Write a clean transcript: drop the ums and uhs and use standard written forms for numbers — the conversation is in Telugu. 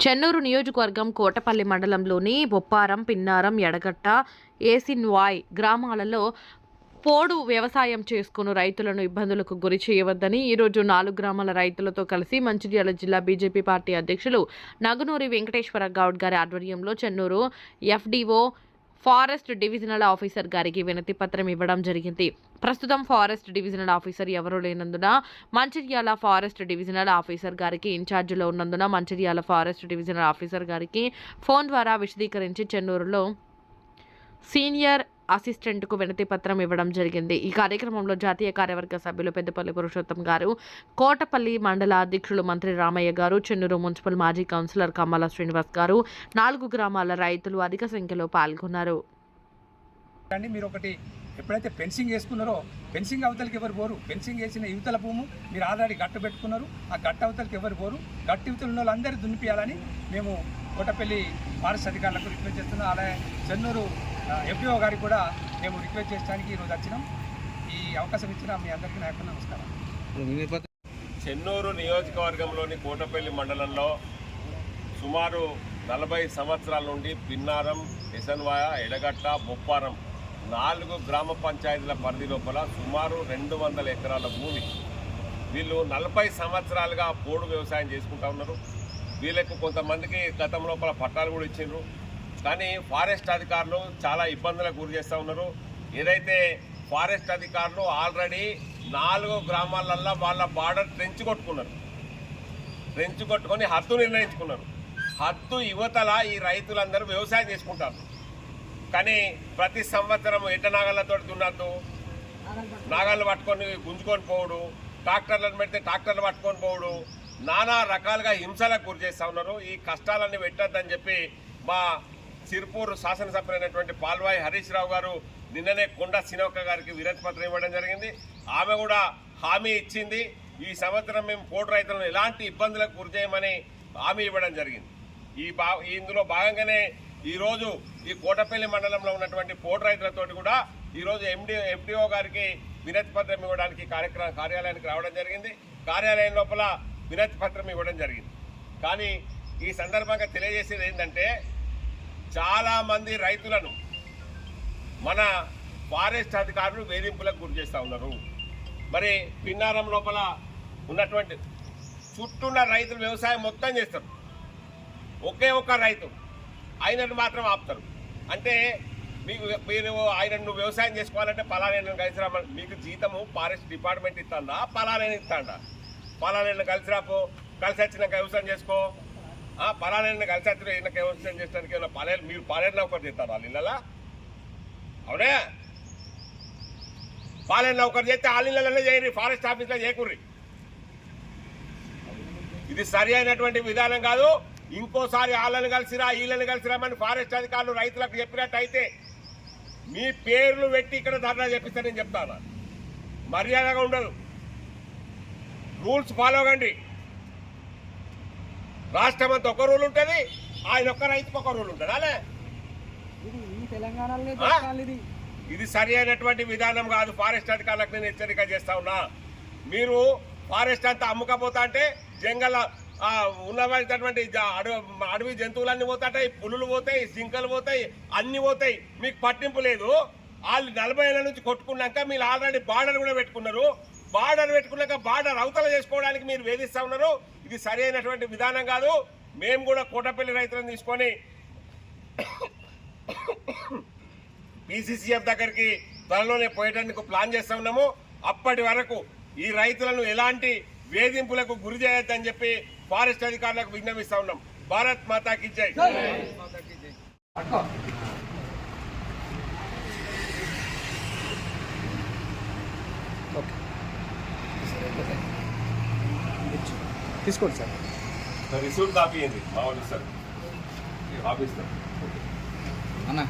చెన్నూరు నియోజకవర్గం కోటపల్లి మండలంలోని బొప్పారం, పిన్నారం, ఎడగట్ట, ఏసిన్వాయ్ గ్రామాలలో పోడు వ్యవసాయం చేసుకుని రైతులను ఇబ్బందులకు గురి చేయవద్దని ఈరోజు 4 గ్రామాల రైతులతో కలిసి మంచిర్యాల జిల్లా బీజేపీ పార్టీ అధ్యక్షులు నగునూరి వెంకటేశ్వర గౌడ్ గారి ఆధ్వర్యంలో Chennur FDO forest divisional officer గారికి వినతి పత్రం ఇవ్వడం జరిగింది. ప్రస్తుతం ఫారెస్ట్ డివిజనల్ ఆఫీసర్ ఎవరూ లేనందున మంచిర్యాల ఫారెస్ట్ డివిజనల్ ఆఫీసర్ గారికి ఇన్ఛార్జిలో ఉన్నందున మంచిర్యాల ఫారెస్ట్ డివిజనల్ ఆఫీసర్ గారికి ఫోన్ ద్వారా విశదీకరించి చెన్నూరులో సీనియర్ అసిస్టెంట్కు వినతి పత్రం ఇవ్వడం జరిగింది. ఈ కార్యక్రమంలో జాతీయ కార్యవర్గ సభ్యులు పెద్దపల్లి పురుషోత్తం గారు, కోటపల్లి మండల అధ్యక్షులు మంత్రి రామయ్య గారు, చెన్నూరు మున్సిపల్ మాజీ కౌన్సిలర్ కమ్మల శ్రీనివాస్ గారు, 4 గ్రామాల రైతులు అధిక సంఖ్యలో పాల్గొన్నారు. ఎప్పుడైతే ఫెన్సింగ్ వేసుకున్నారో ఫెన్సింగ్ అవతలకి ఎవరు పోరు. ఫెన్సింగ్ వేసిన యువతల భూము మీరు ఆల్రెడీ గట్టు పెట్టుకున్నారు. ఆ గట్టు అవతలకి ఎవరు పోరు. గట్టు యువతలు ఉన్న వాళ్ళందరూ దున్నిపియాలని మేము కోటపల్లి ఫారెస్ట్ అధికారులకు రిక్వెస్ట్ చేస్తున్నాం. అలాగే చెన్నూరు ఎఫ్డీఓ గారికి కూడా మేము రిక్వెస్ట్ చేయడానికి ఈరోజు వచ్చినాం. ఈ అవకాశం ఇచ్చిన మీ అందరికీ నా యొక్క నమస్కారం. చెన్నూరు నియోజకవర్గంలోని కోటపల్లి మండలంలో సుమారు 40 సంవత్సరాల నుండి పిన్నారం, ఎసన్వాయ, ఎడగట్ట, బొప్పారం 4 గ్రామ పంచాయతీల పరిధి లోపల సుమారు 200 ఎకరాల భూమి వీళ్ళు 40 సంవత్సరాలుగా పోడు వ్యవసాయం చేసుకుంటూ ఉన్నారు. వీళ్ళకు కొంతమందికి గతం లోపల పట్టాలు కూడా ఇచ్చిండ్రు. కానీ ఫారెస్ట్ అధికారులు చాలా ఇబ్బందులకు గురి చేస్తూ ఉన్నారు. ఏదైతే ఫారెస్ట్ అధికారులు ఆల్రెడీ 4 గ్రామాలల్లో వాళ్ళ బార్డర్ ట్రెంచ్ కొట్టుకున్నారు. ట్రెంచ్ కొట్టుకొని హద్దు నిర్ణయించుకున్నారు. హద్దు యువతల ఈ రైతులందరూ వ్యవసాయం చేసుకుంటారు. కానీ ప్రతి సంవత్సరం ఎడ్డ నాగళ్ళతో దున్నద్దు, నాగళ్ళు పట్టుకొని గుంజుకొని పోవుడు, ట్రాక్టర్లను పెడితే ట్రాక్టర్లు పట్టుకొని పోవుడు, నానా రకాలుగా హింసలకు గురి చేస్తూ ఉన్నారు. ఈ కష్టాలన్నీ పెట్టద్దని చెప్పి మా సిర్పూర్ శాసనసభ్యులైనటువంటి పాల్వాయి హరీష్ రావు గారు నిన్ననే కొండ సినోక్క గారికి వినతి పత్రం ఇవ్వడం జరిగింది. ఆమె కూడా హామీ ఇచ్చింది. ఈ సంవత్సరం మేము పోటు రైతులను ఎలాంటి ఇబ్బందులకు గురి చేయమని హామీ ఇవ్వడం జరిగింది. ఇందులో భాగంగానే ఈరోజు ఈ కోటపల్లి మండలంలో ఉన్నటువంటి పోటు రైతులతో కూడా ఈరోజు ఎఫ్డీఓ గారికి వినతి పత్రం ఇవ్వడానికి కార్యాలయానికి రావడం జరిగింది. కార్యాలయం లోపల వినతి పత్రం ఇవ్వడం జరిగింది. కానీ ఈ సందర్భంగా తెలియజేసేది ఏంటంటే చాలామంది రైతులను మన ఫారెస్ట్ అధికారులు వేధింపులకు గురి చేస్తూ ఉన్నారు. మరి పిన్నారం లోపల ఉన్నటువంటి చుట్టూన్న రైతులు వ్యవసాయం మొత్తం చేస్తారు. ఒకే ఒక్క రైతు ఆయనను మాత్రం ఆపుతారు. అంటే మీరు ఆయనను వ్యవసాయం చేసుకోవాలంటే పలానా కలిసి రామని మీకు జీతము ఫారెస్ట్ డిపార్ట్మెంట్ ఇస్తుందా, పలానా ఇస్తాడా? పలానా కలిసి రాపో, కలిసి వచ్చినాక వ్యవసాయం చేసుకో, పలానా కలిసి వచ్చిన ఈయనకి వ్యవసాయం చేయడానికి ఏమైనా మీరు పాలేరులో ఒకటి చేస్తారు వాళ్ళ ఇళ్ళలా? అవునే పాలేరులో ఒకటి చేస్తే వాళ్ళ ఇళ్ళలోనే చేయరు, ఫారెస్ట్ ఆఫీస్లో చేయకూర్రి. ఇది సరి అయినటువంటి విధానం కాదు. ఇంకోసారి వాళ్ళని కలిసిరా వీళ్ళని కలిసిరామని ఫారెస్ట్ అధికారులు రైతులకు చెప్పినట్టయితే మీ పేర్లు పెట్టి ఇక్కడ ధర్నా చెప్పిస్తానని చెప్తాను. మర్యాదగా ఉండదు. రూల్స్ ఫాలో కండి. రాష్ట్రం అంతా ఒక రూల్ ఉంటుంది, ఆయన ఒక్క రైతుకు ఒక రూల్ ఉంటుంది. అలే ఇది సరి అయినటువంటి విధానం కాదు. ఫారెస్ట్ అధికారులకు నేను హెచ్చరిక చేస్తా ఉన్నా. మీరు ఫారెస్ట్ అంతా అమ్ముకపోతా అంటే జంగల్ ఉన్నటువంటి అడవి జంతువులన్నీ పోతాయి, పులులు పోతాయి, జింకలు పోతాయి, అన్ని పోతాయి. మీకు పట్టింపు లేదు. వాళ్ళు 40 ఏళ్ళ నుంచి కొట్టుకున్నాక మీరు ఆల్రెడీ బార్డర్ కూడా పెట్టుకున్నారు. బార్డర్ పెట్టుకున్నాక బార్డర్ అవతల చేసుకోవడానికి మీరు వేధిస్తూ ఉన్నారు. ఇది సరి అయినటువంటి విధానం కాదు. మేము కూడా కోటపల్లి రైతులను తీసుకొని PCCF దగ్గరికి త్వరలోనే పోయేటందుకు ప్లాన్ చేస్తూ ఉన్నాము. అప్పటి వరకు ఈ రైతులను ఎలాంటి వేధింపులకు గురి చేయొద్దని చెప్పి ఫారెస్ట్ అధికారులకు విజ్ఞపిస్తా ఉన్నాం. భారత్ మాతాకి జై. తీసుకోండి సార్. రిసీట్ కాపీ ఏంటి మా వాళ్ళు ఇస్తారు ఆఫీస్లో అన్న.